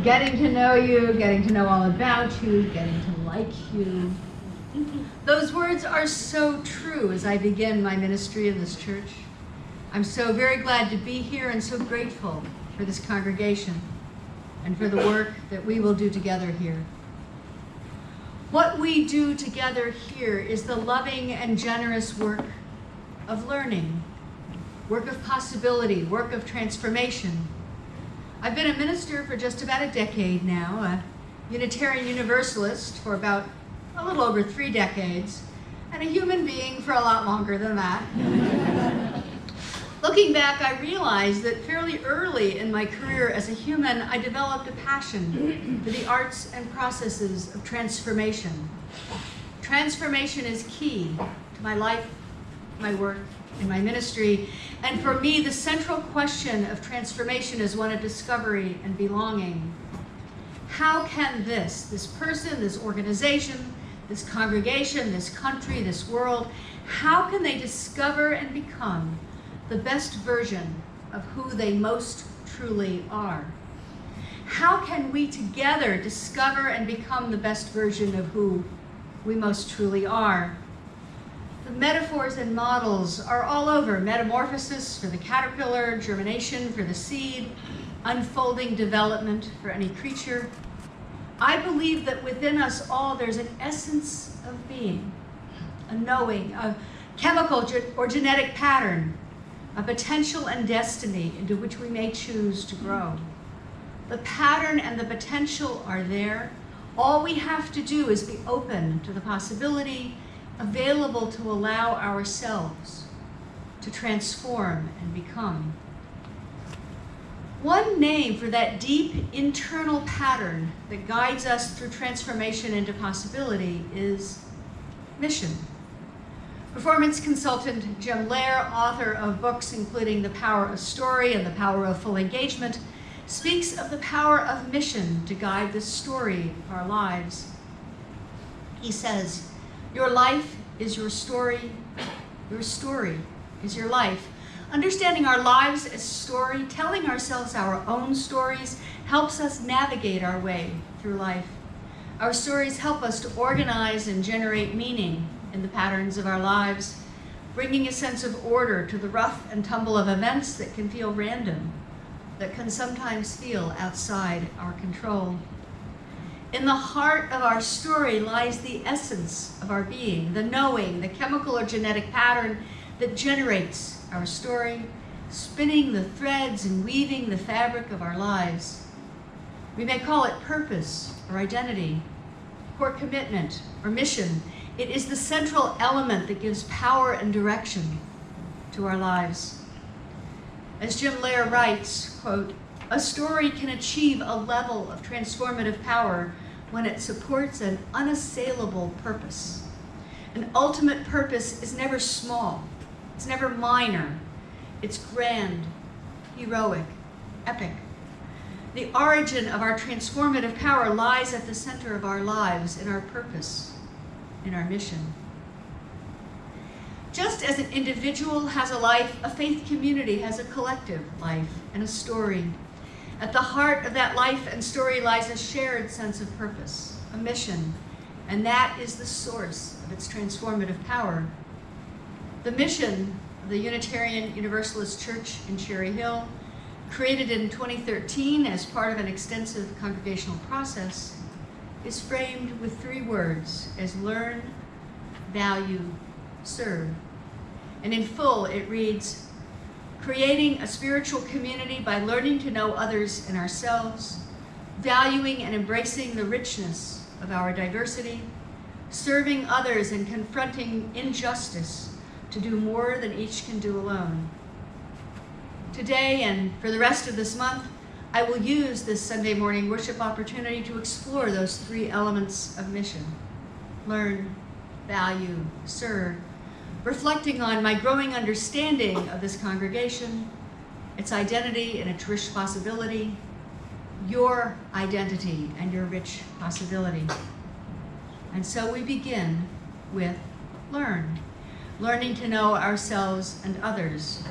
getting to know you, getting to know all about you, getting to like you. Those words are so true as I begin my ministry in this church. I'm so very glad to be here and so grateful for this congregation and for the work that we will do together here. What we do together here is the loving and generous work of learning, work of possibility, work of transformation. I've been a minister for just about a decade now, a Unitarian Universalist for about a little over 3 decades, and a human being for a lot longer than that. Looking back, I realized that fairly early in my career as a human, I developed a passion for the arts and processes of transformation. Transformation is key to my life, my work, and my ministry. And for me, the central question of transformation is one of discovery and belonging. How can this person, this organization, this congregation, this country, this world, how can they discover and become the best version of who they most truly are? How can we together discover and become the best version of who we most truly are? The metaphors and models are all over. Metamorphosis for the caterpillar, germination for the seed, unfolding development for any creature. I believe that within us all there's an essence of being, a knowing, a chemical or genetic pattern, a potential and destiny into which we may choose to grow. The pattern and the potential are there. All we have to do is be open to the possibility, available to allow ourselves to transform and become. One name for that deep internal pattern that guides us through transformation into possibility is mission. Performance consultant Jim Loehr, author of books including The Power of Story and The Power of Full Engagement, speaks of the power of mission to guide the story of our lives. He says, "Your life is your story is your life." Understanding our lives as story, telling ourselves our own stories, helps us navigate our way through life. Our stories help us to organize and generate meaning in the patterns of our lives, bringing a sense of order to the rough and tumble of events that can feel random, that can sometimes feel outside our control. In the heart of our story lies the essence of our being, the knowing, the chemical or genetic pattern that generates our story, spinning the threads and weaving the fabric of our lives. We may call it purpose or identity, core commitment or mission. It is the central element that gives power and direction to our lives. As Jim Loehr writes, quote, "A story can achieve a level of transformative power when it supports an unassailable purpose. An ultimate purpose is never small. It's never minor. It's grand, heroic, epic. The origin of our transformative power lies at the center of our lives, in our purpose, in our mission." Just as an individual has a life, a faith community has a collective life and a story. At the heart of that life and story lies a shared sense of purpose, a mission, and that is the source of its transformative power. The mission of the Unitarian Universalist Church in Cherry Hill, created in 2013 as part of an extensive congregational process, is framed with 3 words as learn, value, serve. And in full it reads, creating a spiritual community by learning to know others and ourselves, valuing and embracing the richness of our diversity, serving others and confronting injustice to do more than each can do alone. Today and for the rest of this month, I will use this Sunday morning worship opportunity to explore those 3 elements of mission: learn, value, serve, reflecting on my growing understanding of this congregation, its identity and its rich possibility, your identity and your rich possibility. And so we begin with learn, learning to know ourselves and others.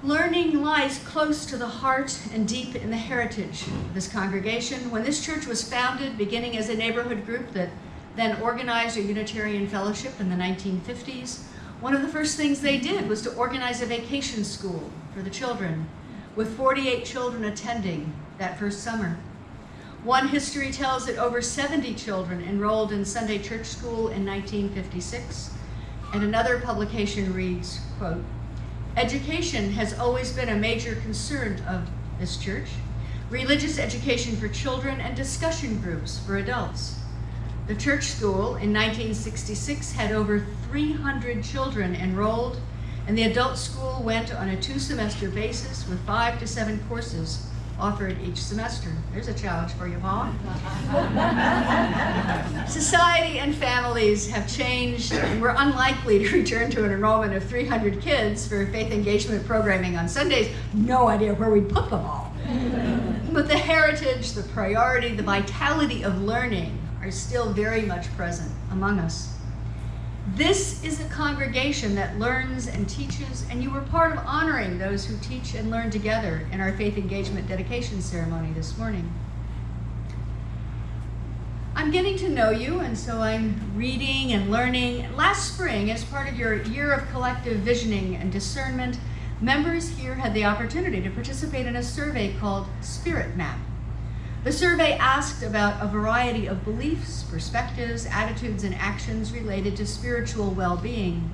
Learning lies close to the heart and deep in the heritage of this congregation. When this church was founded, beginning as a neighborhood group that then organized a Unitarian fellowship in the 1950s, one of the first things they did was to organize a vacation school for the children, with 48 children attending that first summer. One history tells that over 70 children enrolled in Sunday church school in 1956, and another publication reads, quote, "Education has always been a major concern of this church. Religious education for children and discussion groups for adults. The church school in 1966 had over 300 children enrolled, and the adult school went on a 2-semester basis with 5 to 7 courses offered each semester." There's a challenge for you, Paul. Society and families have changed, and we're unlikely to return to an enrollment of 300 kids for faith engagement programming on Sundays. No idea where we'd put them all. But the heritage, the priority, the vitality of learning are still very much present among us. This is a congregation that learns and teaches, and you were part of honoring those who teach and learn together in our faith engagement dedication ceremony this morning. I'm getting to know you, and so I'm reading and learning. Last spring, as part of your year of collective visioning and discernment, members here had the opportunity to participate in a survey called Spirit Map. The survey asked about a variety of beliefs, perspectives, attitudes, and actions related to spiritual well-being.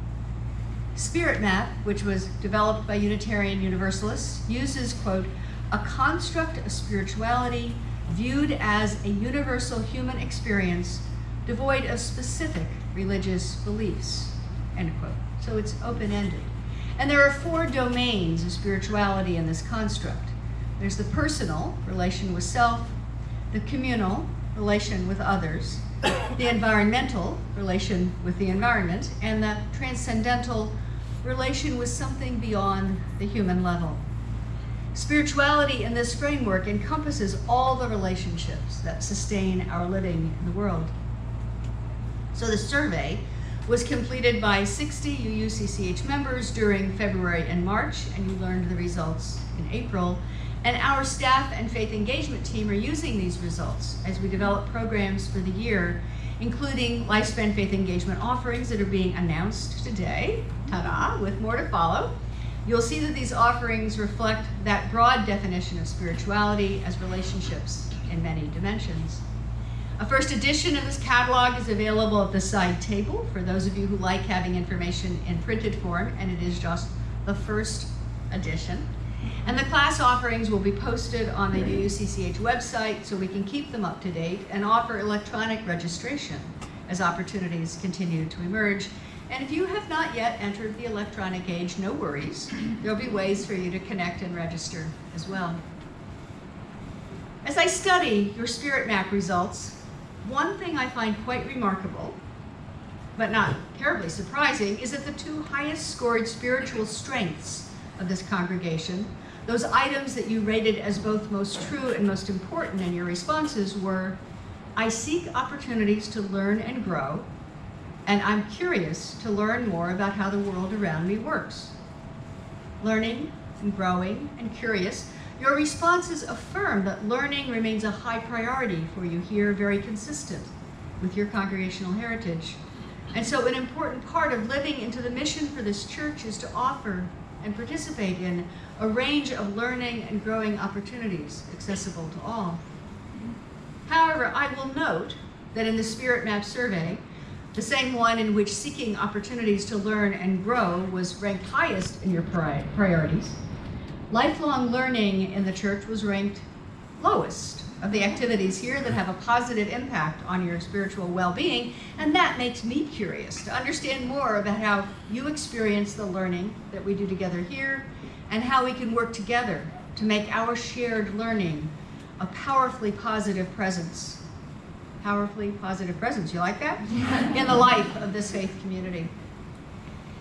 Spirit Map, which was developed by Unitarian Universalists, uses, quote, "a construct of spirituality viewed as a universal human experience devoid of specific religious beliefs," end quote. So it's open-ended. And there are 4 domains of spirituality in this construct. There's the personal, relation with self, the communal, relation with others, the environmental, relation with the environment, and the transcendental, relation with something beyond the human level. Spirituality in this framework encompasses all the relationships that sustain our living in the world. So the survey was completed by 60 UUCCH members during February and March, and you learned the results in April. And our staff and faith engagement team are using these results as we develop programs for the year, including lifespan faith engagement offerings that are being announced today, ta-da, with more to follow. You'll see that these offerings reflect that broad definition of spirituality as relationships in many dimensions. A first edition of this catalog is available at the side table for those of you who like having information in printed form, and it is just the first edition. And the class offerings will be posted on the UUCCH website so we can keep them up to date and offer electronic registration as opportunities continue to emerge. And if you have not yet entered the electronic age, no worries. There'll be ways for you to connect and register as well. As I study your Spirit Map results, one thing I find quite remarkable, but not terribly surprising, is that the 2 highest scored spiritual strengths of this congregation, those items that you rated as both most true and most important in your responses, were, "I seek opportunities to learn and grow," and "I'm curious to learn more about how the world around me works." Learning and growing and curious, your responses affirm that learning remains a high priority for you here, very consistent with your congregational heritage. And so an important part of living into the mission for this church is to offer and participate in a range of learning and growing opportunities accessible to all. However, I will note that in the Spirit Map survey, the same one in which seeking opportunities to learn and grow was ranked highest in your priorities, lifelong learning in the church was ranked lowest of the activities here that have a positive impact on your spiritual well-being, and that makes me curious to understand more about how you experience the learning that we do together here and how we can work together to make our shared learning a powerfully positive presence. Powerfully positive presence, you like that? In the life of this faith community.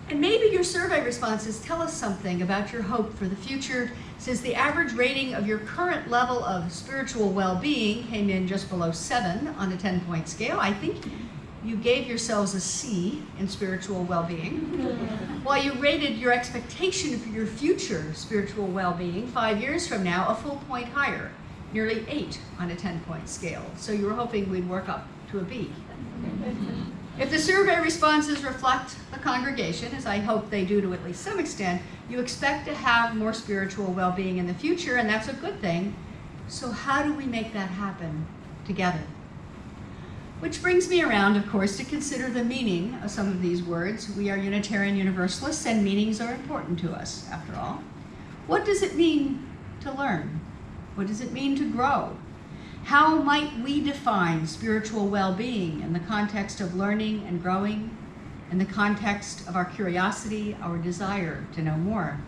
And maybe your survey responses tell us something about your hope for the future, since the average rating of your current level of spiritual well-being came in just below 7 on a 10-point scale. I think you gave yourselves a C in spiritual well-being, while you rated your expectation for your future spiritual well-being 5 years from now a full point higher, nearly 8 on a 10-point scale. So you were hoping we'd work up to a B. If the survey responses reflect the congregation, as I hope they do to at least some extent, you expect to have more spiritual well-being in the future, and that's a good thing. So how do we make that happen together? Which brings me around, of course, to consider the meaning of some of these words. We are Unitarian Universalists, and meanings are important to us, after all. What does it mean to learn? What does it mean to grow? How might we define spiritual well-being in the context of learning and growing, in the context of our curiosity, our desire to know more?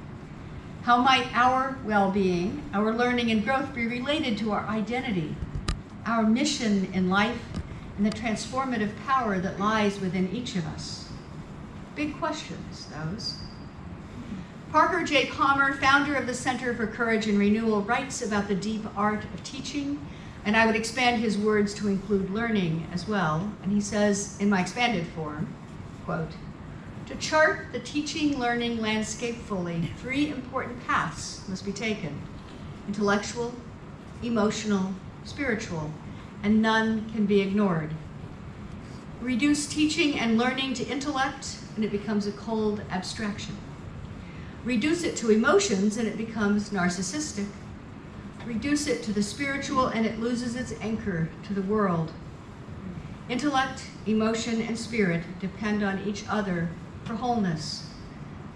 How might our well-being, our learning and growth be related to our identity, our mission in life, and the transformative power that lies within each of us? Big questions, those. Parker J. Palmer, founder of the Center for Courage and Renewal, writes about the deep art of teaching, and I would expand his words to include learning as well. And he says, in my expanded form, quote, "To chart the teaching learning landscape fully, 3 important paths must be taken: intellectual, emotional, spiritual, and none can be ignored. Reduce teaching and learning to intellect, and it becomes a cold abstraction. Reduce it to emotions, and it becomes narcissistic. Reduce it to the spiritual, and it loses its anchor to the world. Intellect, emotion, and spirit depend on each other for wholeness.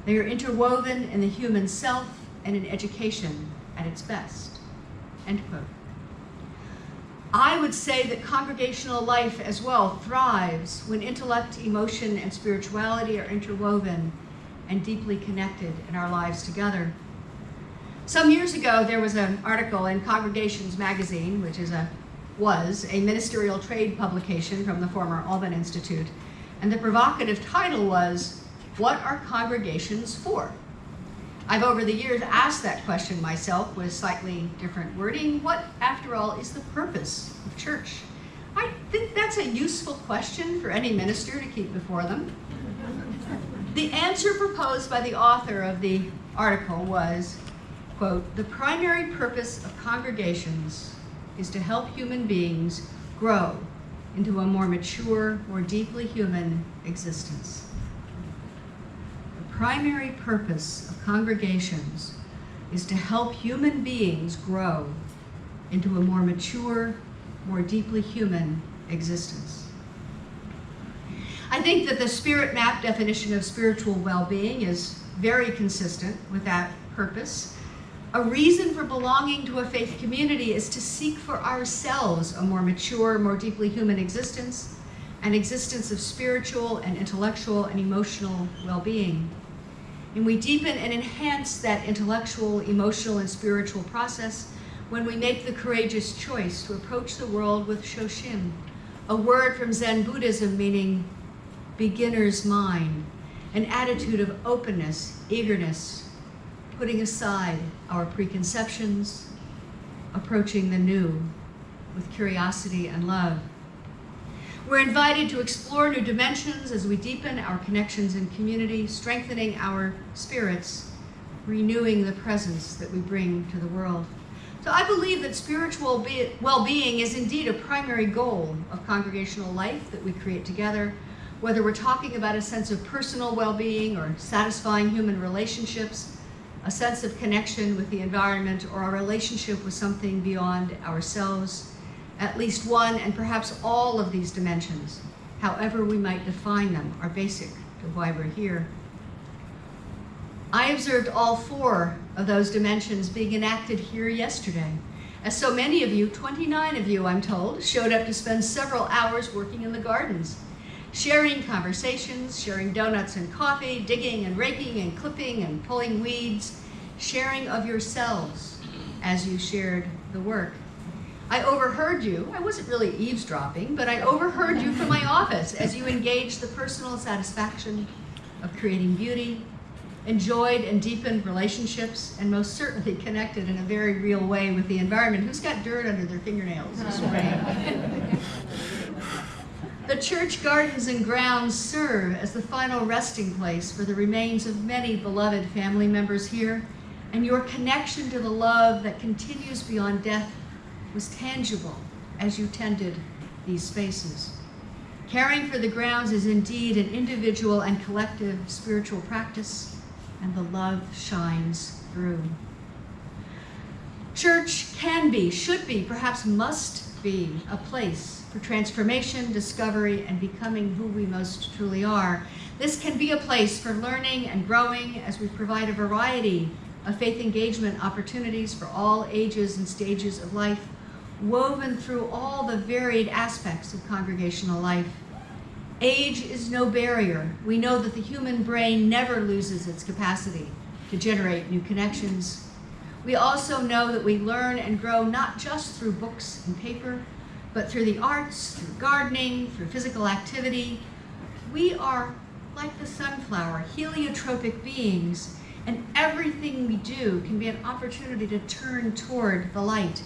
They are interwoven in the human self and in education at its best." End quote. I would say that congregational life as well thrives when intellect, emotion, and spirituality are interwoven and deeply connected in our lives together. Some years ago, there was an article in Congregations magazine, which was a ministerial trade publication from the former Alban Institute, and the provocative title was, "What are congregations for?" I've over the years asked that question myself with slightly different wording. What, after all, is the purpose of church? I think that's a useful question for any minister to keep before them. The answer proposed by the author of the article was, quote, "The primary purpose of congregations is to help human beings grow into a more mature, more deeply human existence." The primary purpose of congregations is to help human beings grow into a more mature, more deeply human existence. I think that the Spirit Map definition of spiritual well-being is very consistent with that purpose. A reason for belonging to a faith community is to seek for ourselves a more mature, more deeply human existence, an existence of spiritual and intellectual and emotional well-being. And we deepen and enhance that intellectual, emotional, and spiritual process when we make the courageous choice to approach the world with Shoshin, a word from Zen Buddhism meaning beginner's mind, an attitude of openness, eagerness, putting aside our preconceptions, approaching the new with curiosity and love. We're invited to explore new dimensions as we deepen our connections in community, strengthening our spirits, renewing the presence that we bring to the world. So I believe that spiritual well-being is indeed a primary goal of congregational life that we create together, whether we're talking about a sense of personal well-being or satisfying human relationships, a sense of connection with the environment, or our relationship with something beyond ourselves. At least one and perhaps all of these dimensions, however we might define them, are basic to why we're here. I observed all 4 of those dimensions being enacted here yesterday, as so many of you, 29 of you I'm told, showed up to spend several hours working in the gardens, sharing conversations, sharing donuts and coffee, digging and raking and clipping and pulling weeds, sharing of yourselves as you shared the work. I overheard you, I wasn't really eavesdropping, but I overheard you from my office as you engaged the personal satisfaction of creating beauty, enjoyed and deepened relationships, and most certainly connected in a very real way with the environment. Who's got dirt under their fingernails this morning? The church gardens and grounds serve as the final resting place for the remains of many beloved family members here, and your connection to the love that continues beyond death was tangible as you tended these spaces. Caring for the grounds is indeed an individual and collective spiritual practice, and the love shines through. Church can be, should be, perhaps must be a place for transformation, discovery, and becoming who we most truly are. This can be a place for learning and growing as we provide a variety of faith engagement opportunities for all ages and stages of life, woven through all the varied aspects of congregational life. Age is no barrier. We know that the human brain never loses its capacity to generate new connections. We also know that we learn and grow not just through books and paper, but through the arts, through gardening, through physical activity. We are, like the sunflower, heliotropic beings, and everything we do can be an opportunity to turn toward the light,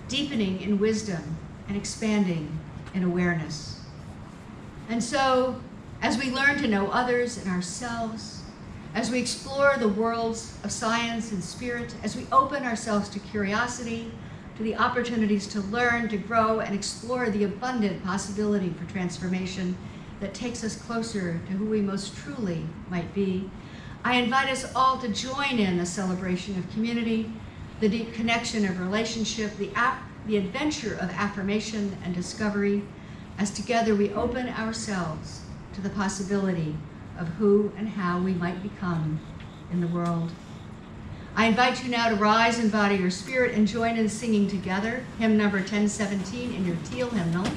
deepening in wisdom and expanding in awareness. And so, as we learn to know others and ourselves, as we explore the worlds of science and spirit, as we open ourselves to curiosity, to the opportunities to learn, to grow, and explore the abundant possibility for transformation that takes us closer to who we most truly might be, I invite us all to join in a celebration of community, the deep connection of relationship, the adventure of affirmation and discovery, as together we open ourselves to the possibility of who and how we might become in the world. I invite you now to rise in body or spirit and join in singing together hymn number 1017 in your teal hymnal.